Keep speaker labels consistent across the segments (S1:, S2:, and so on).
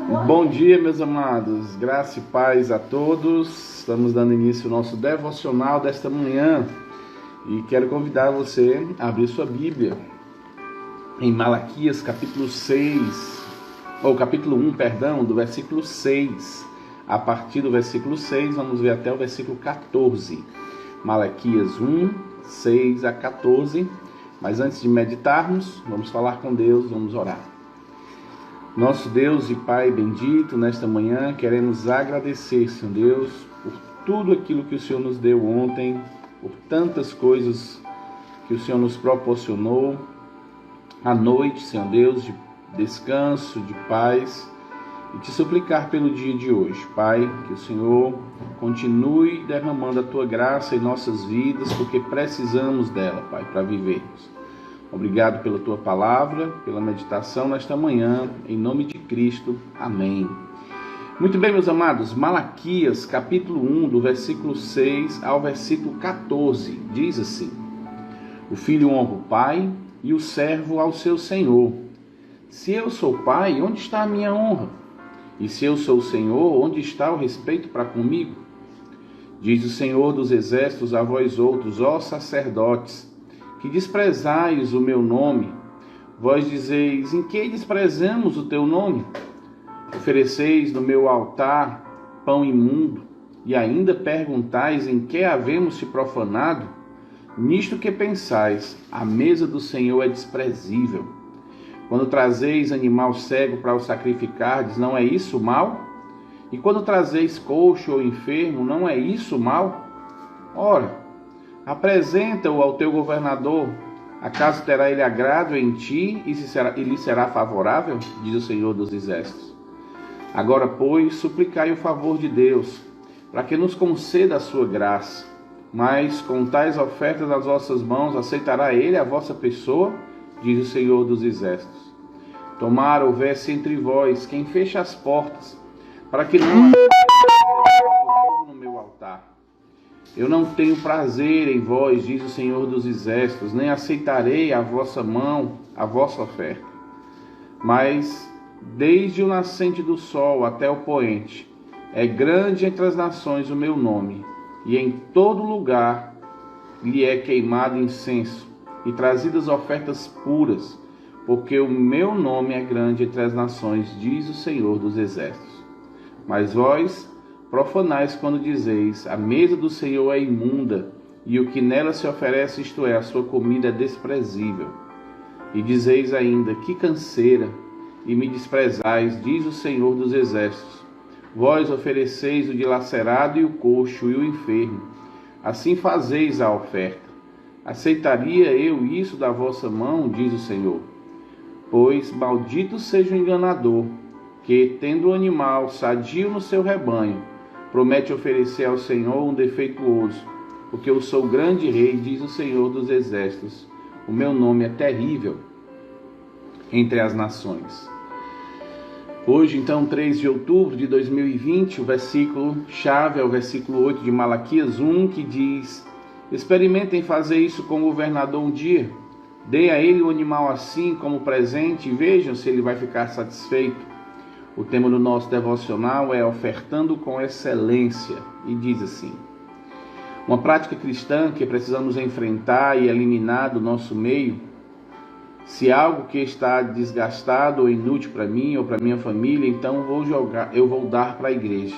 S1: Bom dia, meus amados, graça e paz a todos. Estamos dando início ao nosso devocional desta manhã e quero convidar você a abrir sua Bíblia em Malaquias capítulo 1, do versículo 6. A partir do versículo 6, vamos ver até o versículo 14. Malaquias 1, 6 a 14. Mas antes de meditarmos, vamos falar com Deus, vamos orar. Nosso Deus e Pai bendito, nesta manhã queremos agradecer, Senhor Deus, por tudo aquilo que o Senhor nos deu ontem, por tantas coisas que o Senhor nos proporcionou à noite, Senhor Deus, de descanso, de paz, e te suplicar pelo dia de hoje, Pai, que o Senhor continue derramando a Tua graça em nossas vidas, porque precisamos dela, Pai, para vivermos. Obrigado pela Tua palavra, pela meditação nesta manhã, em nome de Cristo. Amém. Muito bem, meus amados, Malaquias, capítulo 1, do versículo 6 ao versículo 14, diz assim: O filho honra o pai e o servo ao seu senhor. Se eu sou pai, onde está a minha honra? E se eu sou o Senhor, onde está o respeito para comigo? Diz o Senhor dos exércitos a vós outros, ó sacerdotes, que desprezais o meu nome. Vós dizeis: em que desprezamos o teu nome? Ofereceis no meu altar pão imundo, e ainda perguntais em que havemos te profanado? Nisto que pensais, a mesa do Senhor é desprezível. Quando trazeis animal cego para o sacrificardes, não é isso mal? E quando trazeis coxo ou enfermo, não é isso mal? Ora, apresenta-o ao teu governador, acaso terá ele agrado em ti e lhe será favorável? Diz o Senhor dos exércitos. Agora, pois, suplicai o favor de Deus, para que nos conceda a sua graça. Mas com tais ofertas nas vossas mãos, aceitará ele a vossa pessoa? Diz o Senhor dos exércitos. Tomara houvesse entre vós quem feche as portas, para que não fogo no meu altar. Eu não tenho prazer em vós, diz o Senhor dos exércitos, nem aceitarei a vossa mão, a vossa oferta. Mas desde o nascente do sol até o poente, é grande entre as nações o meu nome, e em todo lugar lhe é queimado incenso, e trazidas ofertas puras, porque o meu nome é grande entre as nações, diz o Senhor dos exércitos. Mas vós profanais quando dizeis: a mesa do Senhor é imunda, e o que nela se oferece, isto é, a sua comida, é desprezível. E dizeis ainda: que canseira, e me desprezais, diz o Senhor dos exércitos. Vós ofereceis o dilacerado e o coxo e o enfermo, assim fazeis a oferta. Aceitaria eu isso da vossa mão, diz o Senhor? Pois maldito seja o enganador, que, tendo o animal sadio no seu rebanho, promete oferecer ao Senhor um defeituoso, porque eu sou grande rei, diz o Senhor dos exércitos. O meu nome é terrível entre as nações. Hoje, então, 3 de outubro de 2020, o versículo-chave é o versículo 8 de Malaquias 1, que diz: experimentem fazer isso com o governador um dia. Dê a ele o animal assim como presente e vejam se ele vai ficar satisfeito. O tema do nosso devocional é ofertando com excelência e diz assim: uma prática cristã que precisamos enfrentar e eliminar do nosso meio. Se algo que está desgastado ou inútil para mim ou para minha família, então eu vou dar para a igreja.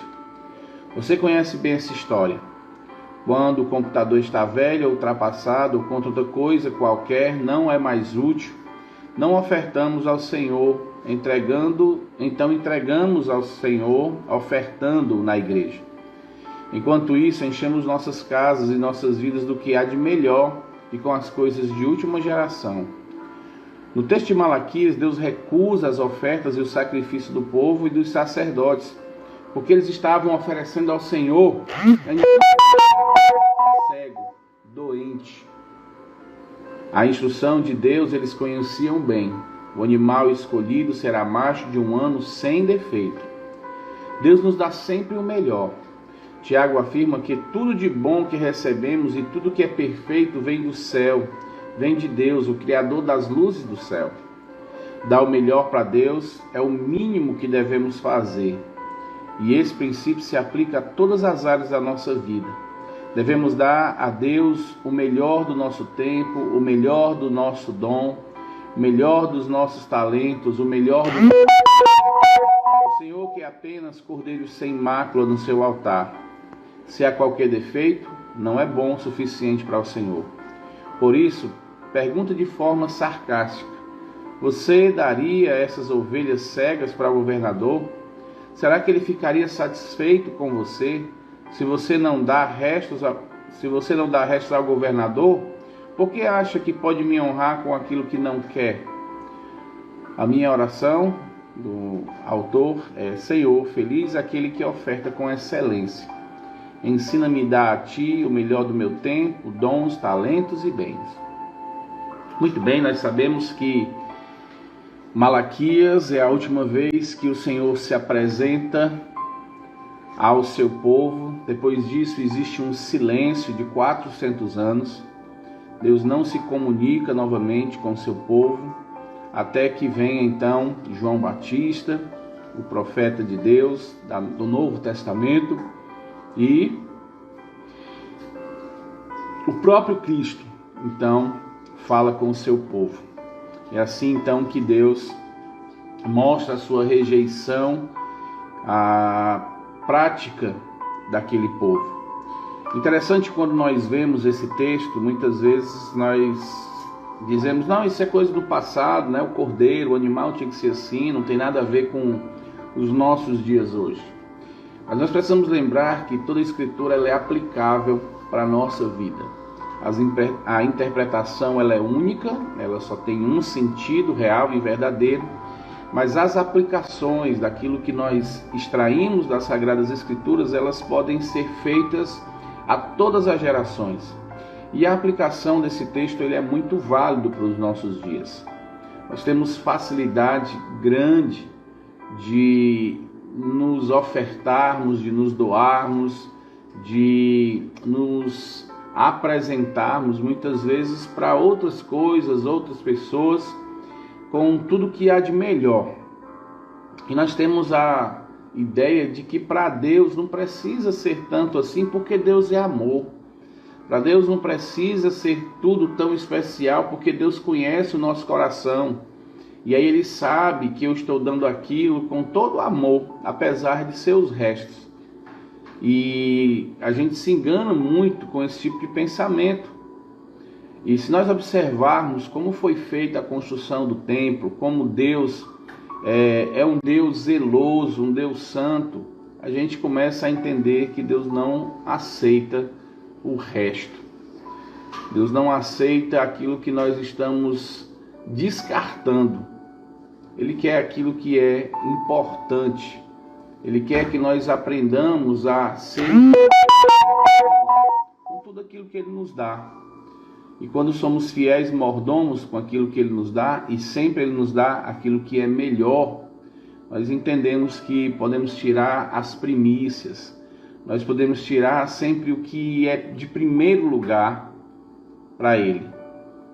S1: Você conhece bem essa história. Quando o computador está velho, ultrapassado ou contra outra coisa qualquer, não é mais útil, não ofertamos ao Senhor, entregamos ao Senhor, ofertando na igreja. Enquanto isso, enchemos nossas casas e nossas vidas do que há de melhor e com as coisas de última geração. No texto de Malaquias, Deus recusa as ofertas e o sacrifício do povo e dos sacerdotes, porque eles estavam oferecendo ao Senhor cego, doente. A instrução de Deus eles conheciam bem. O animal escolhido será macho de 1 ano sem defeito. Deus nos dá sempre o melhor. Tiago afirma que tudo de bom que recebemos e tudo que é perfeito vem do céu, vem de Deus, o Criador das luzes do céu. dar o melhor para Deus é o mínimo que devemos fazer. E esse princípio se aplica a todas as áreas da nossa vida. Devemos dar a Deus o melhor do nosso tempo, o melhor do nosso dom, o melhor dos nossos talentos, o melhor do... O Senhor que é apenas cordeiro sem mácula no seu altar. Se há qualquer defeito, não é bom o suficiente para o Senhor. Por isso, pergunta de forma sarcástica: você daria essas ovelhas cegas para o governador? Será que ele ficaria satisfeito com você se você não dá restos ao governador? Por que acha que pode me honrar com aquilo que não quer? A minha oração do autor é: Senhor, feliz aquele que oferta com excelência. Ensina-me a dar a Ti o melhor do meu tempo, dons, talentos e bens. Muito bem, nós sabemos que Malaquias é a última vez que o Senhor se apresenta ao seu povo. Depois disso existe um silêncio de 400 anos. Deus não se comunica novamente com o seu povo, até que venha então João Batista, o profeta de Deus, do Novo Testamento, e o próprio Cristo, então, fala com o seu povo. É assim, então, que Deus mostra a sua rejeição à prática daquele povo. Interessante, quando nós vemos esse texto, muitas vezes nós dizemos: não, isso é coisa do passado, né? O cordeiro, o animal tinha que ser assim, não tem nada a ver com os nossos dias hoje. Mas nós precisamos lembrar que toda a Escritura ela é aplicável para a nossa vida. A interpretação ela é única, ela só tem um sentido real e verdadeiro, mas as aplicações daquilo que nós extraímos das Sagradas Escrituras, elas podem ser feitas a todas as gerações. E a aplicação desse texto ele é muito válido para os nossos dias. Nós temos facilidade grande de nos ofertarmos, de nos doarmos, de nos apresentarmos muitas vezes para outras coisas, outras pessoas, com tudo que há de melhor. E nós temos a ideia de que para Deus não precisa ser tanto assim, porque Deus é amor. Para Deus não precisa ser tudo tão especial, porque Deus conhece o nosso coração. E aí Ele sabe que eu estou dando aquilo com todo amor, apesar de seus restos. E a gente se engana muito com esse tipo de pensamento. E se nós observarmos como foi feita a construção do templo, como Deus é um Deus zeloso, um Deus santo, a gente começa a entender que Deus não aceita o resto. Deus não aceita aquilo que nós estamos descartando. Ele quer aquilo que é importante. Ele quer que nós aprendamos a ser com tudo aquilo que Ele nos dá. E quando somos fiéis mordomos com aquilo que Ele nos dá, e sempre Ele nos dá aquilo que é melhor, nós entendemos que podemos tirar as primícias. Nós podemos tirar sempre o que é de primeiro lugar para Ele.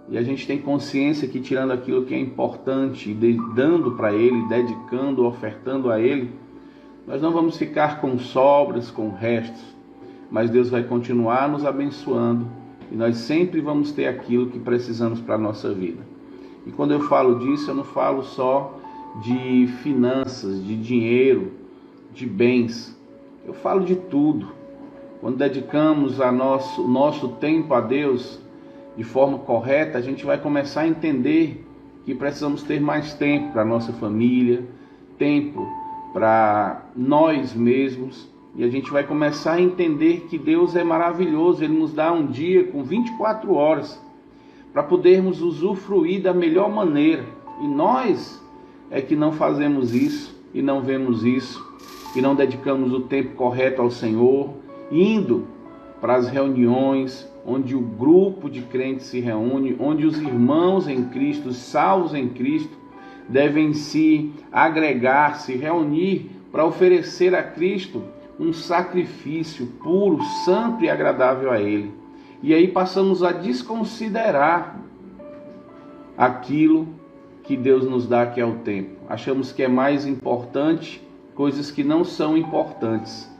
S1: E a gente tem consciência que tirando aquilo que é importante, dando para Ele, dedicando, ofertando a Ele, nós não vamos ficar com sobras, com restos, mas Deus vai continuar nos abençoando e nós sempre vamos ter aquilo que precisamos para a nossa vida. E quando eu falo disso, eu não falo só de finanças, de dinheiro, de bens. Eu falo de tudo. Quando dedicamos o nosso tempo a Deus de forma correta, a gente vai começar a entender que precisamos ter mais tempo para a nossa família, tempo para nós mesmos, e a gente vai começar a entender que Deus é maravilhoso. Ele nos dá um dia com 24 horas para podermos usufruir da melhor maneira, e nós é que não fazemos isso e não vemos isso e não dedicamos o tempo correto ao Senhor, indo para as reuniões onde o grupo de crentes se reúne, onde os irmãos em Cristo, salvos em Cristo, devem se agregar, se reunir para oferecer a Cristo um sacrifício puro, santo e agradável a Ele. E aí passamos a desconsiderar aquilo que Deus nos dá, que é o tempo. Achamos que é mais importante coisas que não são importantes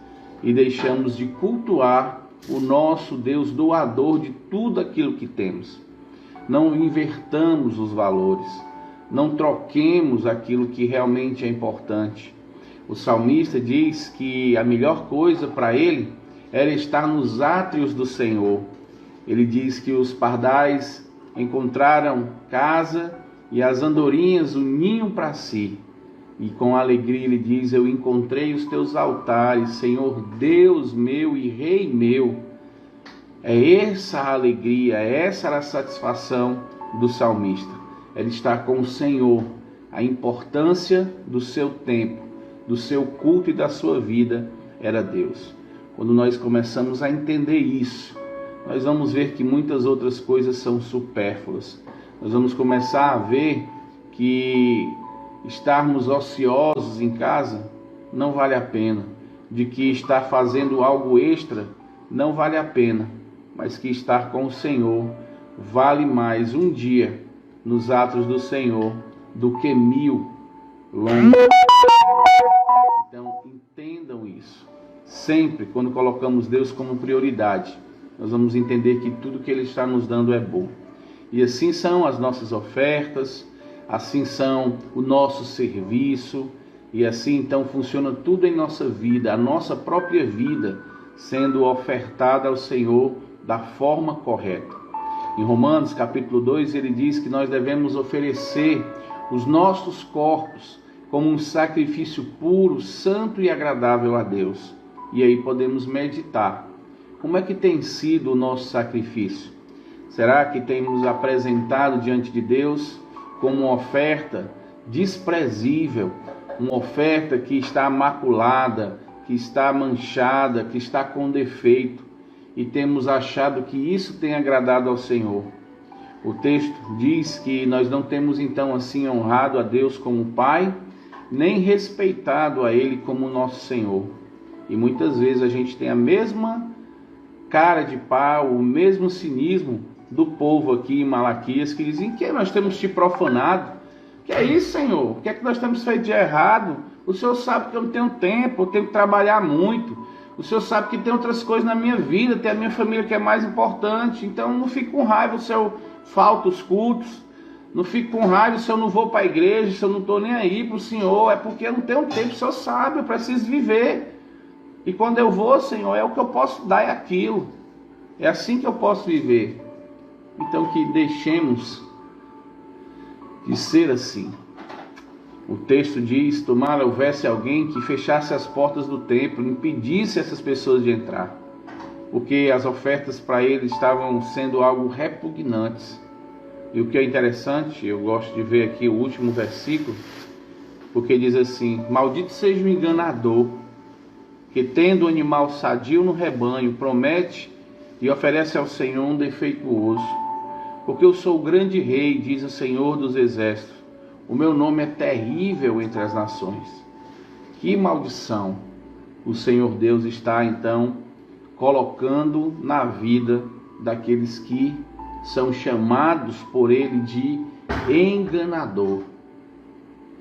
S1: e deixamos de cultuar o nosso Deus doador de tudo aquilo que temos. Não invertamos os valores, não troquemos aquilo que realmente é importante. O salmista diz que a melhor coisa para ele era estar nos átrios do Senhor. Ele diz que os pardais encontraram casa e as andorinhas um ninho para si. E com alegria ele diz: eu encontrei os teus altares, Senhor Deus meu e Rei meu. É essa a alegria, essa era a satisfação do salmista. Ele estar com o Senhor, a importância do seu tempo, do seu culto e da sua vida era Deus. Quando nós começamos a entender isso, nós vamos ver que muitas outras coisas são supérfluas. Nós vamos começar a ver que estarmos ociosos em casa não vale a pena, de que estar fazendo algo extra não vale a pena, mas que estar com o Senhor vale mais um dia nos atos do Senhor do que 1000 longos. Então entendam isso. Sempre quando colocamos Deus como prioridade, nós vamos entender que tudo que Ele está nos dando é bom. E assim são as nossas ofertas, assim são o nosso serviço, e assim então funciona tudo em nossa vida, a nossa própria vida sendo ofertada ao Senhor da forma correta. Em Romanos capítulo 2 ele diz que nós devemos oferecer os nossos corpos como um sacrifício puro, santo e agradável a Deus. E aí podemos meditar. Como é que tem sido o nosso sacrifício? Será que temos apresentado diante de Deus como uma oferta desprezível, uma oferta que está maculada, que está manchada, que está com defeito, e temos achado que isso tem agradado ao Senhor? O texto diz que nós não temos então assim honrado a Deus como Pai, nem respeitado a Ele como nosso Senhor. E muitas vezes a gente tem a mesma cara de pau, o mesmo cinismo do povo aqui em Malaquias, que dizem que nós temos te profanado. Que é isso, Senhor? O que é que nós temos feito de errado? O Senhor sabe que eu não tenho tempo, eu tenho que trabalhar muito. O Senhor sabe que tem outras coisas na minha vida, tem a minha família que é mais importante. Então não fique com raiva se eu falto os cultos. Não fique com raiva se eu não vou para a igreja, se eu não estou nem aí para o Senhor. É porque eu não tenho tempo, o Senhor sabe, eu preciso viver. E quando eu vou, Senhor, é o que eu posso dar, é aquilo. É assim que eu posso viver. Então que deixemos de ser assim. O texto diz: tomara houvesse alguém que fechasse as portas do templo, impedisse essas pessoas de entrar, porque as ofertas para eles estavam sendo algo repugnantes. E o que é interessante, eu gosto de ver aqui o último versículo, porque diz assim: maldito seja o enganador, que tendo o animal sadio no rebanho, promete e oferece ao Senhor um defeituoso. Porque eu sou o grande rei, diz o Senhor dos exércitos, o meu nome é terrível entre as nações. Que maldição o Senhor Deus está então colocando na vida daqueles que são chamados por Ele de enganador.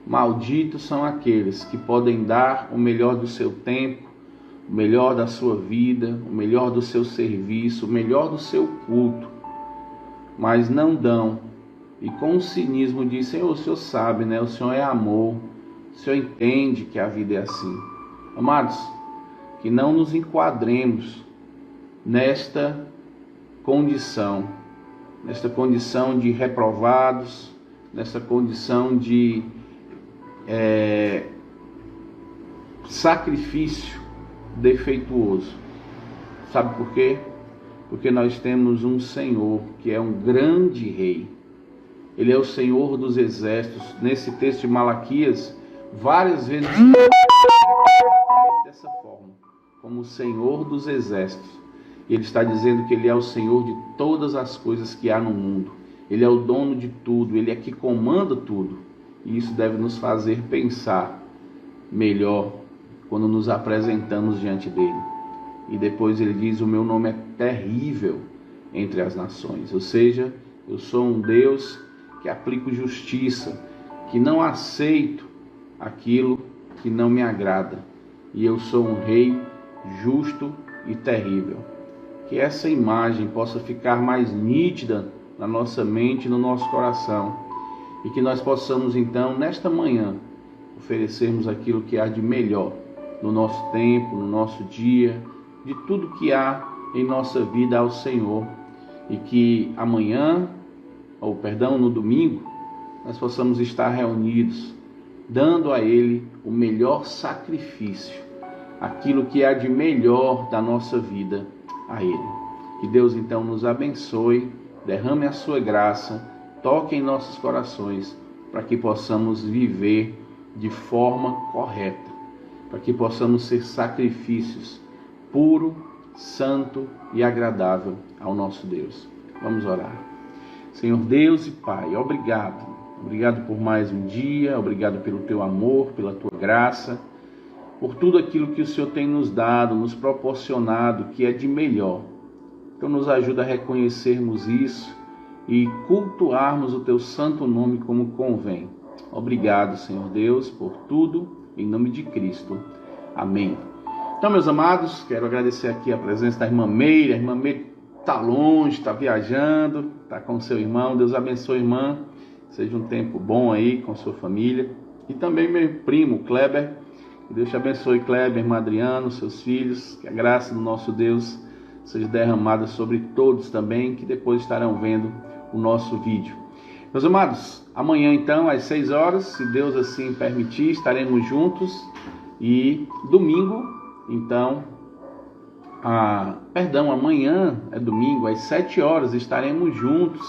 S1: Malditos são aqueles que podem dar o melhor do seu tempo, o melhor da sua vida, o melhor do seu serviço, o melhor do seu culto, mas não dão, e com o cinismo diz: Senhor, o Senhor sabe, né? O Senhor é amor, o Senhor entende que a vida é assim. Amados, que não nos enquadremos nesta condição de reprovados, nesta condição de sacrifício defeituoso. Sabe por quê? Porque nós temos um Senhor que é um grande rei. Ele é o Senhor dos exércitos. Nesse texto de Malaquias, várias vezes dessa forma, como o Senhor dos exércitos. Ele está dizendo que Ele é o Senhor de todas as coisas que há no mundo. Ele é o dono de tudo, Ele é que comanda tudo. E isso deve nos fazer pensar melhor quando nos apresentamos diante dEle. E depois Ele diz: o meu nome é terrível entre as nações. Ou seja, eu sou um Deus que aplico justiça. que não aceito aquilo que não me agrada, e eu sou um rei justo e terrível. Que essa imagem possa ficar mais nítida na nossa mente e no nosso coração, e que nós possamos então, nesta manhã, oferecermos aquilo que há de melhor no nosso tempo, no nosso dia, de tudo que há em nossa vida ao Senhor, e que amanhã, no domingo, nós possamos estar reunidos, dando a Ele o melhor sacrifício, aquilo que há de melhor da nossa vida a Ele. Que Deus então nos abençoe, derrame a sua graça, toque em nossos corações, para que possamos viver de forma correta, para que possamos ser sacrifícios puro, santo e agradável ao nosso Deus. Vamos orar. Senhor Deus e Pai, obrigado. Obrigado por mais um dia, obrigado pelo teu amor, pela tua graça, por tudo aquilo que o Senhor tem nos dado, nos proporcionado, que é de melhor. Então nos ajuda a reconhecermos isso e cultuarmos o teu santo nome como convém. Obrigado, Senhor Deus, por tudo, em nome de Cristo. Amém. Então, meus amados, quero agradecer aqui a presença da irmã Meire. A irmã Meire está longe, está viajando, está com seu irmão. Deus abençoe, irmã. Seja um tempo bom aí com sua família. E também meu primo, Kleber. Que Deus te abençoe, Kleber, irmã Adriano, seus filhos. Que a graça do nosso Deus seja derramada sobre todos também, que depois estarão vendo o nosso vídeo. Meus amados, amanhã então, às 6 horas, se Deus assim permitir, estaremos juntos. E domingo, então, amanhã é domingo, às 7 horas estaremos juntos,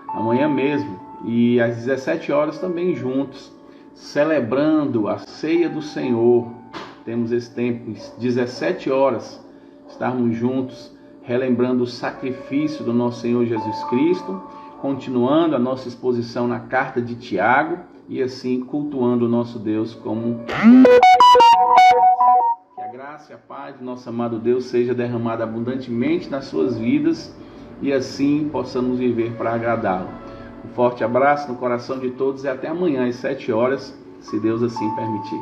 S1: amanhã mesmo, e às 17 horas também juntos, celebrando a ceia do Senhor. Temos esse tempo, às 17 horas, estarmos juntos, relembrando o sacrifício do nosso Senhor Jesus Cristo, continuando a nossa exposição na carta de Tiago, e assim cultuando o nosso Deus como... Que a graça e a paz do nosso amado Deus seja derramada abundantemente nas suas vidas, e assim possamos viver para agradá-lo. Um forte abraço no coração de todos e até amanhã às 7 horas, se Deus assim permitir.